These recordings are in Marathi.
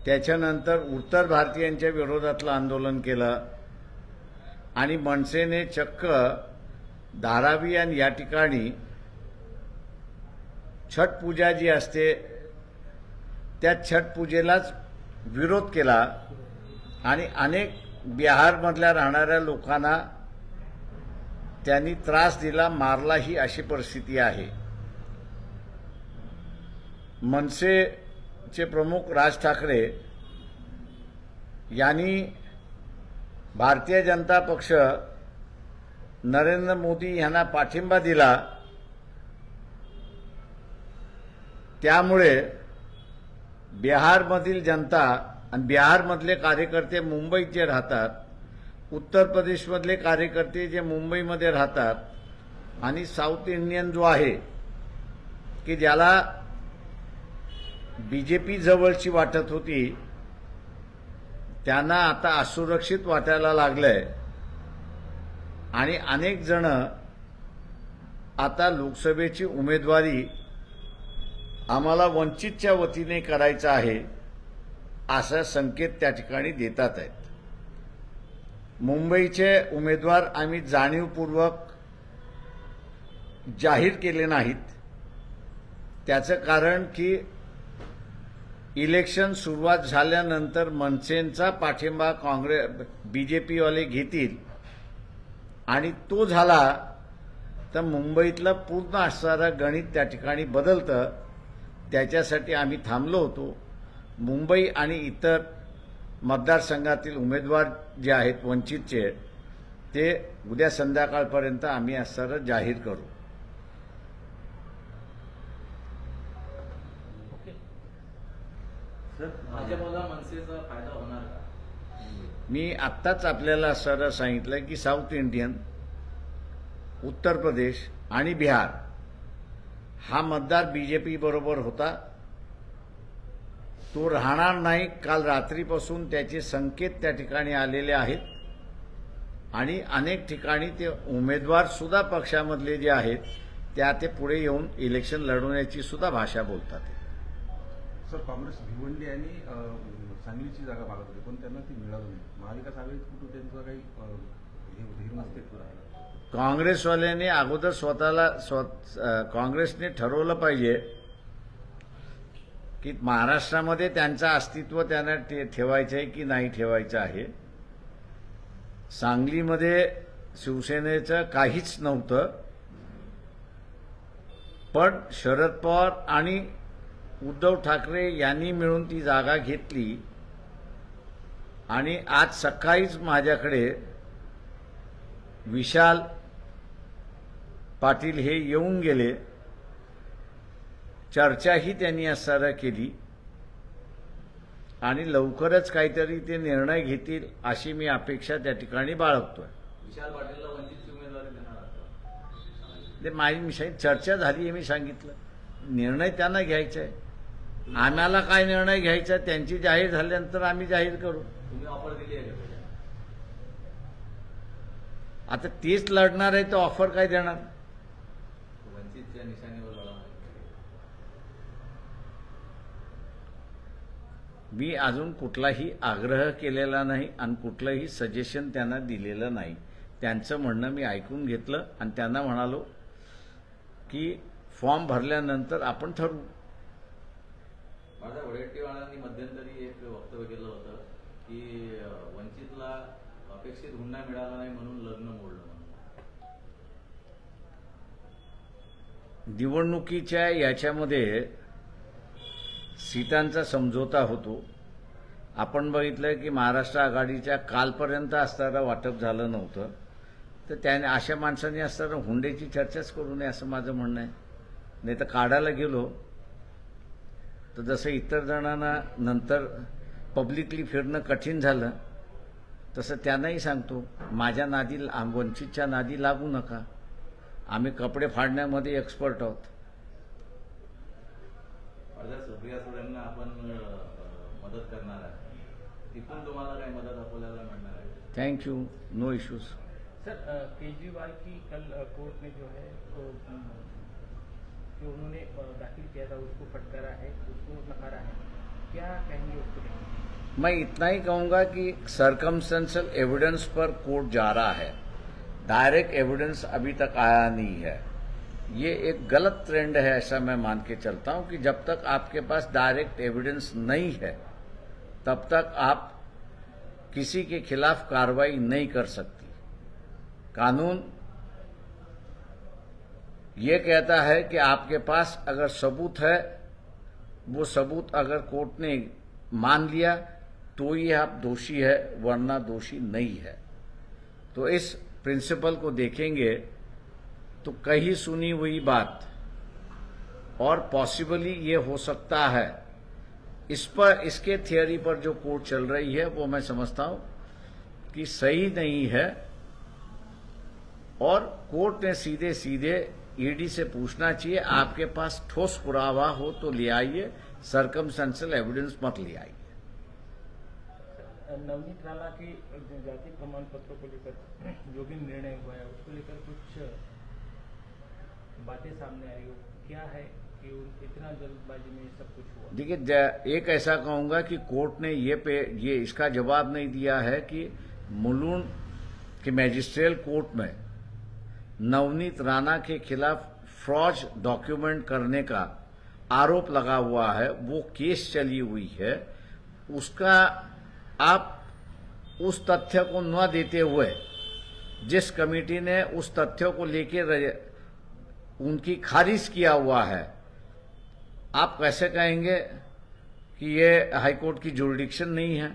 त्याच्यानंतर उत्तर भारतीयांच्या विरोधातलं आंदोलन केलं आणि मनसेने चक्क धारावी आणि या ठिकाणी छठ पूजा जी असते त्या छठ पूजेलाच विरोध केला आणि अनेक बिहारमधल्या राहणाऱ्या लोकांना त्यांनी त्रास दिला, मारलाही, अशी परिस्थिती आहे। मनसेचे प्रमुख राज ठाकरे यांनी भारतीय जनता पक्ष नरेंद्र मोदी यांना पाठिंबा दिला, त्यामुळे बिहारमधील जनता आणि बिहारमधले कार्यकर्ते मुंबईत जे राहतात, उत्तर प्रदेशमधले कार्यकर्ते जे मुंबईमध्ये राहतात आणि साऊथ इंडियन जो आहे की ज्याला बीजेपी जवळची वाटत होती, त्यांना आता असुरक्षित वाटायला लागलंय आणि अनेक जण आता लोकसभेची उमेदवारी आम्हाला वंचितच्या वतीने करायचं आहे असा संकेत त्या ठिकाणी देतात आहेत। मुंबईचे उमेदवार आम्ही जाणीवपूर्वक जाहीर केले नाहीत। त्याचं कारण की इलेक्शन सुरुवात झाल्यानंतर मनसेचा पाठिंबा बीजेपी वाले घेतील आणि तो झाला तर मुंबईतलं पूर्ण असणारं गणित त्या ठिकाणी बदलतं। त्याच्यासाठी आम्ही थांबलो होतो। मुंबई आणि इतर मतदारसंघातील उमेदवार जे आहेत वंचितचे, ते उद्या संध्याकाळपर्यंत आम्ही असणारं जाहीर करू। भाजपला मनसेचा फायदा होणार का? मी आत्ताच आपल्याला सरळ सांगितलं की साऊथ इंडियन, उत्तर प्रदेश आणि बिहार हा मतदार बीजेपी बरोबर होता, तो राहणार नाही। काल रात्रीपासून त्याचे संकेत त्या ठिकाणी आलेले आहेत आणि अनेक ठिकाणी ते उमेदवार सुद्धा पक्षामधले जे आहेत त्या ते पुढे येऊन इलेक्शन लढवण्याची सुद्धा भाषा बोलतात। सर, काँग्रेस भिवंडी आणि सांगलीची जागा मागत होती पण त्यांना ती मिळाली नाही। महाविकास आघाडीत कुठं त्यांचं काही धीर अस्तित्व राहिलं? काँग्रेसवाल्यांनी अगोदर काँग्रेसने ठरवलं पाहिजे की महाराष्ट्रामध्ये त्यांचं अस्तित्व त्यांना ठेवायचं आहे की नाही ठेवायचं आहे। सांगलीमध्ये शिवसेनेचं काहीच नव्हतं, पण शरद पवार आणि उद्धव ठाकरे यांनी मिळून ती जागा घेतली आणि आज सकाळीच माझ्याकडे विशाल पाटील हे येऊन गेले, चर्चाही त्यांनी असणारा केली आणि लवकरच काहीतरी ते निर्णय घेतील अशी मी अपेक्षा त्या ठिकाणी बाळगतोय। विशाल पाटीलला वंचितची उमेदवारी देणार? ते माझी चर्चा झाली आहे, मी सांगितलं निर्णय त्यांना घ्यायचा आहे। आम्हाला काय निर्णय घ्यायचा त्यांची जाहीर झाल्यानंतर आम्ही जाहीर करू। तुम्ही ऑफर दिली आहे का? आता तेच लढणार आहे तर ऑफर काय देणार? वंचितच्या निशाणीवर लढा। मी अजून कुठलाही आग्रह केलेला नाही आणि कुठलंही सजेशन त्यांना दिलेलं नाही। त्यांचं म्हणणं मी ऐकून घेतलं आणि त्यांना म्हणालो की फॉर्म भरल्यानंतर आपण ठरवू। माझ्या वडेट्टीवारांनी मध्यंतरी एक वक्तव्य केलं होतं की वंचितला अपेक्षित हुंडा मिळाला नाही म्हणून लग्न मोडलं। निवडणुकीच्या याच्यामध्ये सीटांचा समझोता होतो। आपण बघितलं की महाराष्ट्र आघाडीच्या कालपर्यंत असणारं वाटप झालं नव्हतं, तर त्याने अशा माणसांनी असणारं हुंड्याची चर्चाच करू नये असं माझं म्हणणं आहे। नाही तर काढायला गेलो तर जसं इतर जणांना नंतर पब्लिकली फिरणं कठीण झालं, तसं त्यांनाही सांगतो माझ्या नादी, वंचितच्या नादी लागू नका। आम्ही कपडे फाडण्यामध्ये एक्सपर्ट आहोत। सुप्रिया सुळेंना आपण मदत करणार आहे, तिथून तुम्हाला काही मदत आपल्याला मिळणार आहे? Thank you, no issues. Sir, Kejriwal की कल कोर्ट ने जो है तो जो उन्होंने दाखिल किया था उसको फटकारा है, उसको नकारा है, क्या कहेंगे उसको? मैं इतना ही कहूंगा कि सर्कमस्टेंशियल एविडेंस पर कोर्ट जा रहा है, डायरेक्ट एविडेंस अभी तक आया नहीं है। ये एक गलत ट्रेंड है, ऐसा मैं मान के चलता हूं कि जब तक आपके पास डायरेक्ट एविडेंस नहीं है तब तक आप किसी के खिलाफ कार्रवाई नहीं कर सकती। कानून ये कहता है कि आपके पास अगर सबूत है, वो सबूत अगर कोर्ट ने मान लिया तो ये आप दोषी है, वरना दोषी नहीं है। तो इस प्रिंसिपल को देखेंगे तो कहीं सुनी हुई बात और पॉसिबली ये हो सकता है, इस पर इसके थियरी पर जो कोर्ट चल रही है वो मैं समझता हूं कि सही नहीं है। और कोर्ट ने सीधे सीधे ईडी से पूछना चाहिए, आपके पास ठोस पुरावा हो तो ले आइए, सर्कमस्टेंशियल एविडेंस मत ले आइए। नवनीत राणा की जाति प्रमाण पत्रों को लेकर जो भी निर्णय हुआ है उसको लेकर कुछ बातें सामने आई हो, क्या है कि इतना जल्दबाजी में ये सब कुछ हुआ? देखिए, एक ऐसा कहूंगा कि कोर्ट ने ये इसका जवाब नहीं दिया है कि मुलुंड के मैजिस्ट्रेट कोर्ट में नवनीत राणा के खिलाफ फ्रॉड डॉक्यूमेंट करने का आरोप लगा हुआ है, वो केस चली हुई है, उसका आप उस तथ्य को न देते हुए जिस कमेटी ने उस तथ्य को लेकर उनकी खारिज किया हुआ है, आप कैसे कहेंगे कि ये हाईकोर्ट की जुरिडिक्शन नहीं है?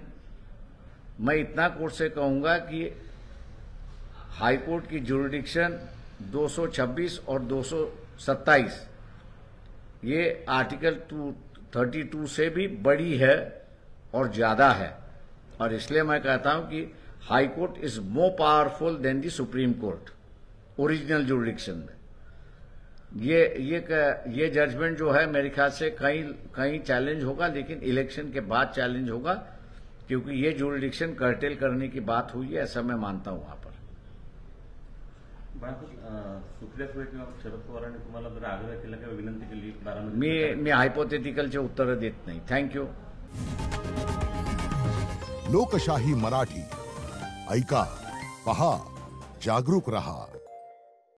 मैं इतना कोर्ट से कहूंगा कि हाईकोर्ट की जुरिडिक्शन 226 और 227 ये आर्टिकल 232 से भी बड़ी है और ज्यादा है, और इसलिए मैं कहता हूं कि high court is more powerful than the supreme court original jurisdiction में। ये जजमेंट जो है मेरे ख्याल से कहीं चैलेंज होगा, लेकिन इलेक्शन के बाद चैलेंज होगा, क्योंकि ये जुरिडिक्शन कर्टेल करने की बात हुई है, ऐसा मैं मानता हूं वहां पर। सुप्रिया सुळे किंवा शरद पवारांनी तुम्हाला जर आग्रह केला किंवा विनंती केली बारामती, मी हायपोथेटिकलचे उत्तर देत नाही। थँक्यू। लोकशाही मराठी ऐका, पहा, जागरूक रहा।